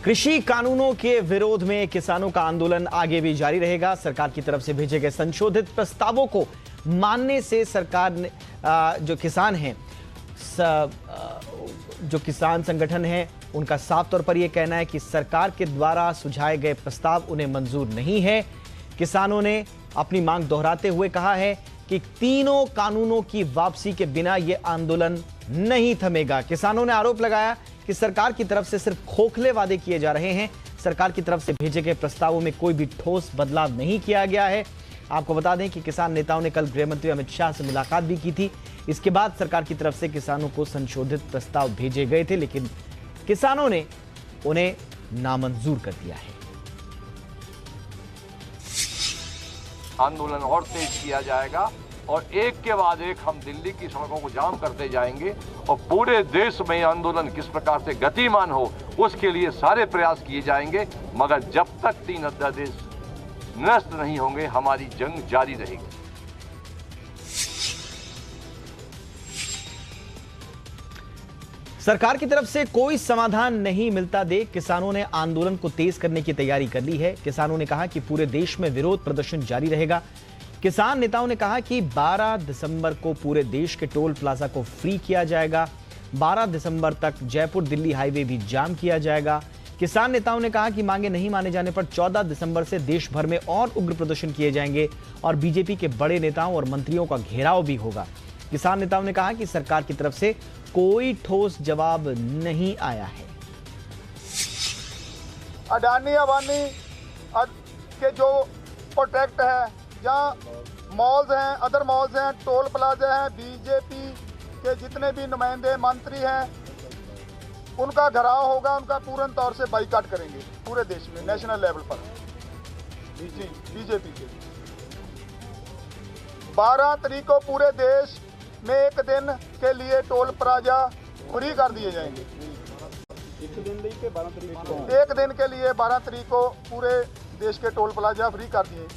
कृषि कानूनों के विरोध में किसानों का आंदोलन आगे भी जारी रहेगा। सरकार की तरफ से भेजे गए संशोधित प्रस्तावों को मानने से सरकार ने जो किसान संगठन है उनका साफ तौर पर यह कहना है कि सरकार के द्वारा सुझाए गए प्रस्ताव उन्हें मंजूर नहीं है। किसानों ने अपनी मांग दोहराते हुए कहा है कि तीनों कानूनों की वापसी के बिना यह आंदोलन नहीं थमेगा। किसानों ने आरोप लगाया कि सरकार की तरफ से सिर्फ खोखले वादे किए जा रहे हैं। सरकार की तरफ से भेजे गए प्रस्तावों में कोई भी ठोस बदलाव नहीं किया गया है। आपको बता दें कि किसान नेताओं ने कल गृह मंत्री अमित शाह से मुलाकात भी की थी। इसके बाद सरकार की तरफ से किसानों को संशोधित प्रस्ताव भेजे गए थे, लेकिन किसानों ने उन्हें नामंजूर कर दिया है। आंदोलन और तेज किया जाएगा और एक के बाद एक हम दिल्ली की सड़कों को जाम करते जाएंगे और पूरे देश में आंदोलन किस प्रकार से गतिमान हो उसके लिए सारे प्रयास किए जाएंगे। मगर जब तक 3 अध्यादेश नष्ट नहीं होंगे हमारी जंग जारी रहेगी। सरकार की तरफ से कोई समाधान नहीं मिलता देख किसानों ने आंदोलन को तेज करने की तैयारी कर ली है। किसानों ने कहा कि पूरे देश में विरोध प्रदर्शन जारी रहेगा। किसान नेताओं ने कहा कि 12 दिसंबर को पूरे देश के टोल प्लाजा को फ्री किया जाएगा। 12 दिसंबर तक जयपुर दिल्ली हाईवे भी जाम किया जाएगा। किसान नेताओं ने कहा कि मांगे नहीं माने जाने पर 14 दिसंबर से देश भर में और उग्र प्रदर्शन किए जाएंगे और बीजेपी के बड़े नेताओं और मंत्रियों का घेराव भी होगा। किसान नेताओं ने कहा कि सरकार की तरफ से कोई ठोस जवाब नहीं आया है। अडानी अंबानी के जो प्रोटेक्ट है, जहाँ मॉल्स हैं, अदर मॉल्स हैं, टोल प्लाजा हैं, बीजेपी के जितने भी नुमाइंदे मंत्री हैं उनका घेराव होगा। उनका पूर्ण तौर से बाइकाट करेंगे पूरे देश में, नेशनल लेवल पर बीजेपी के। 12 तारीख को पूरे देश में एक दिन के लिए टोल प्लाजा फ्री कर दिए जाएंगे। एक दिन के लिए 12 तारीख को पूरे देश के टोल प्लाजा फ्री कर दिए।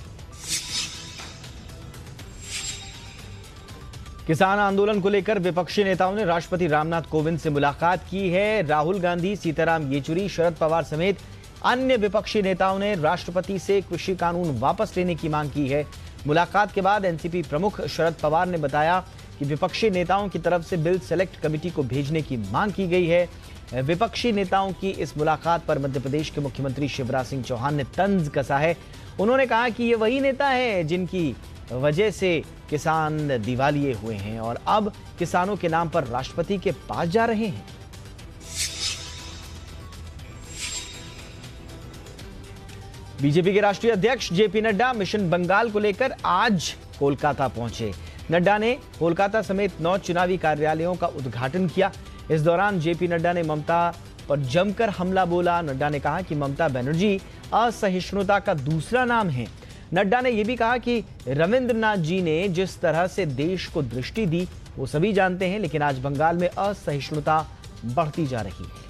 किसान आंदोलन को लेकर विपक्षी नेताओं ने राष्ट्रपति रामनाथ कोविंद से मुलाकात की है। राहुल गांधी, सीताराम येचुरी, शरद पवार समेत अन्य विपक्षी नेताओं ने राष्ट्रपति से कृषि कानून वापस लेने की मांग की है। मुलाकात के बाद एनसीपी प्रमुख शरद पवार ने बताया कि विपक्षी नेताओं की तरफ से बिल सेलेक्ट कमेटी को भेजने की मांग की गई है। विपक्षी नेताओं की इस मुलाकात पर मध्य प्रदेश के मुख्यमंत्री शिवराज सिंह चौहान ने तंज कसा है। उन्होंने कहा कि ये वही नेता है जिनकी वजह से किसान दिवालिये हुए हैं और अब किसानों के नाम पर राष्ट्रपति के पास जा रहे हैं। बीजेपी के राष्ट्रीय अध्यक्ष जेपी नड्डा मिशन बंगाल को लेकर आज कोलकाता पहुंचे। नड्डा ने कोलकाता समेत 9 चुनावी कार्यालयों का उद्घाटन किया। इस दौरान जेपी नड्डा ने ममता पर जमकर हमला बोला। नड्डा ने कहा कि ममता बनर्जी असहिष्णुता का दूसरा नाम है। नड्डा ने यह भी कहा कि रविंद्रनाथ जी ने जिस तरह से देश को दृष्टि दी वो सभी जानते हैं, लेकिन आज बंगाल में असहिष्णुता बढ़ती जा रही है।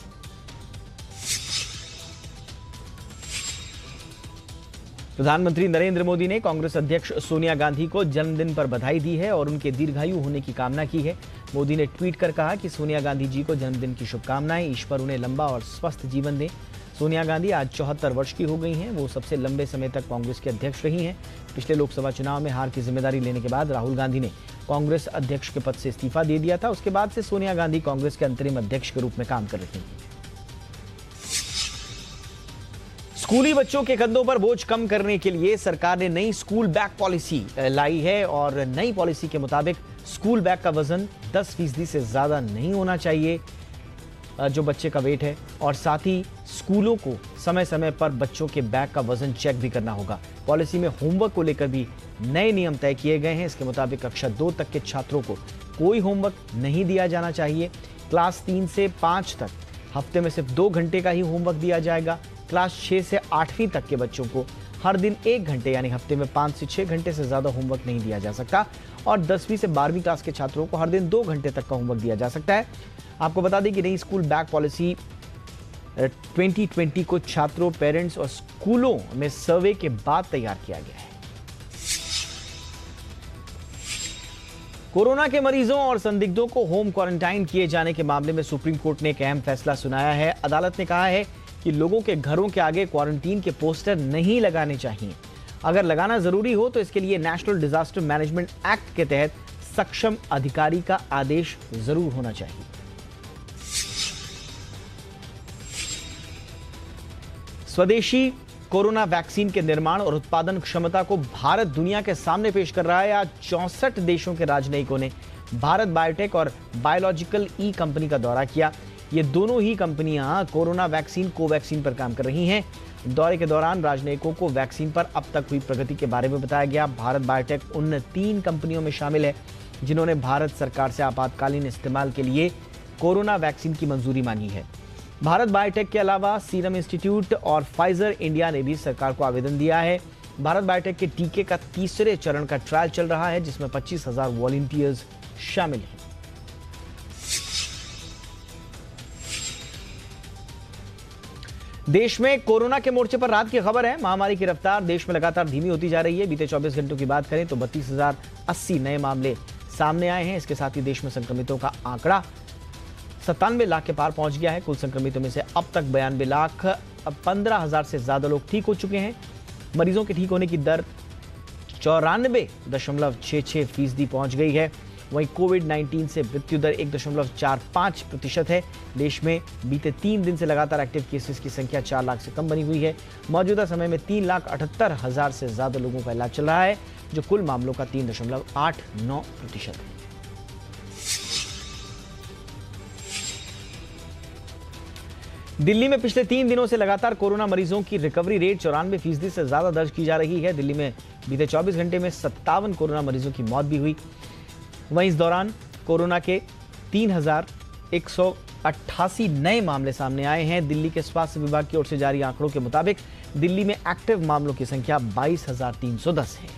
प्रधानमंत्री नरेंद्र मोदी ने कांग्रेस अध्यक्ष सोनिया गांधी को जन्मदिन पर बधाई दी है और उनके दीर्घायु होने की कामना की है। मोदी ने ट्वीट कर कहा कि सोनिया गांधी जी को जन्मदिन की शुभकामनाएं, ईश्वर उन्हें लंबा और स्वस्थ जीवन दे। सोनिया गांधी आज 74 वर्ष की हो गई हैं। वो सबसे लंबे समय तक कांग्रेस के अध्यक्ष रही हैं। पिछले लोकसभा चुनाव में हार की जिम्मेदारी लेने के बाद राहुल गांधी ने कांग्रेस अध्यक्ष के पद से इस्तीफा दे दिया था। उसके बाद से सोनिया गांधी कांग्रेस के अंतरिम अध्यक्ष के रूप में काम कर रही हैं। स्कूली बच्चों के कंधों पर बोझ कम करने के लिए सरकार ने नई स्कूल बैग पॉलिसी लाई है और नई पॉलिसी के मुताबिक स्कूल बैग का वजन 10% से ज्यादा नहीं होना चाहिए जो बच्चे का वेट है, और साथ ही स्कूलों को समय समय पर बच्चों के बैग का वजन चेक भी करना होगा। पॉलिसी में होमवर्क को लेकर भी नए नियम तय किए गए हैं। इसके मुताबिक कक्षा 2 तक के छात्रों को कोई होमवर्क नहीं दिया जाना चाहिए। क्लास 3 से 5 तक हफ्ते में सिर्फ 2 घंटे का ही होमवर्क दिया जाएगा। क्लास 6 से 8वीं तक के बच्चों को हर दिन 1 घंटे यानी हफ्ते में 5 से 6 घंटे से ज्यादा होमवर्क नहीं दिया जा सकता और 10वीं से 12वीं क्लास के छात्रों को हर दिन 2 घंटे तक का होमवर्क दिया जा सकता है। आपको बता दें कि नई स्कूल बैग पॉलिसी 2020 को छात्रों, पेरेंट्स और स्कूलों में सर्वे के बाद तैयार किया गया है। कोरोना के मरीजों और संदिग्धों को होम क्वारंटाइन किए जाने के मामले में सुप्रीम कोर्ट ने एक अहम फैसला सुनाया है। अदालत ने कहा है कि लोगों के घरों के आगे क्वारंटीन के पोस्टर नहीं लगाने चाहिए। अगर लगाना जरूरी हो तो इसके लिए नेशनल डिजास्टर मैनेजमेंट एक्ट के तहत सक्षम अधिकारी का आदेश जरूर होना चाहिए। स्वदेशी कोरोना वैक्सीन के निर्माण और उत्पादन क्षमता को भारत दुनिया के सामने पेश कर रहा है। आज 64 देशों के राजनयिकों ने भारत बायोटेक और बायोलॉजिकल ई कंपनी का दौरा किया। ये दोनों ही कंपनियां कोरोना वैक्सीन कोवैक्सीन पर काम कर रही हैं। दौरे के दौरान राजनयिकों को वैक्सीन पर अब तक हुई प्रगति के बारे में बताया गया। भारत बायोटेक उन 3 कंपनियों में शामिल है जिन्होंने भारत सरकार से आपातकालीन इस्तेमाल के लिए कोरोना वैक्सीन की मंजूरी मांगी है। भारत बायोटेक के अलावा सीरम इंस्टीट्यूट और फाइजर इंडिया ने भी सरकार को आवेदन दिया है। भारत बायोटेक के टीके का तीसरे चरण का ट्रायल चल रहा है जिसमें 25,000 वॉलंटियर्स शामिल हैं। देश में कोरोना के मोर्चे पर राहत की खबर है। महामारी की रफ्तार देश में लगातार धीमी होती जा रही है। बीते 24 घंटों की बात करें तो 32,080 नए मामले सामने आए हैं। इसके साथ ही देश में संक्रमितों का आंकड़ा 97 लाख के पार पहुंच गया है। कुल संक्रमितों में से अब तक 92,15,000 से ज्यादा लोग ठीक हो चुके हैं। मरीजों के ठीक होने की दर 94.66% पहुंच गई है। वहीं कोविड-19 से मृत्यु दर 1.45% है। देश में बीते 3 दिन से लगातार एक्टिव केसेस की संख्या 4 लाख से कम बनी हुई है। मौजूदा समय में 3,78,000 से ज्यादा लोगों का इलाज चल रहा है जो कुल मामलों का 3.89% है। दिल्ली में पिछले 3 दिनों से लगातार कोरोना मरीजों की रिकवरी रेट 94% से ज्यादा दर्ज की जा रही है। दिल्ली में बीते 24 घंटे में 57 कोरोना मरीजों की मौत भी हुई। वहीं इस दौरान कोरोना के 3,188 नए मामले सामने आए हैं। दिल्ली के स्वास्थ्य विभाग की ओर से जारी आंकड़ों के मुताबिक दिल्ली में एक्टिव मामलों की संख्या 22,310 है।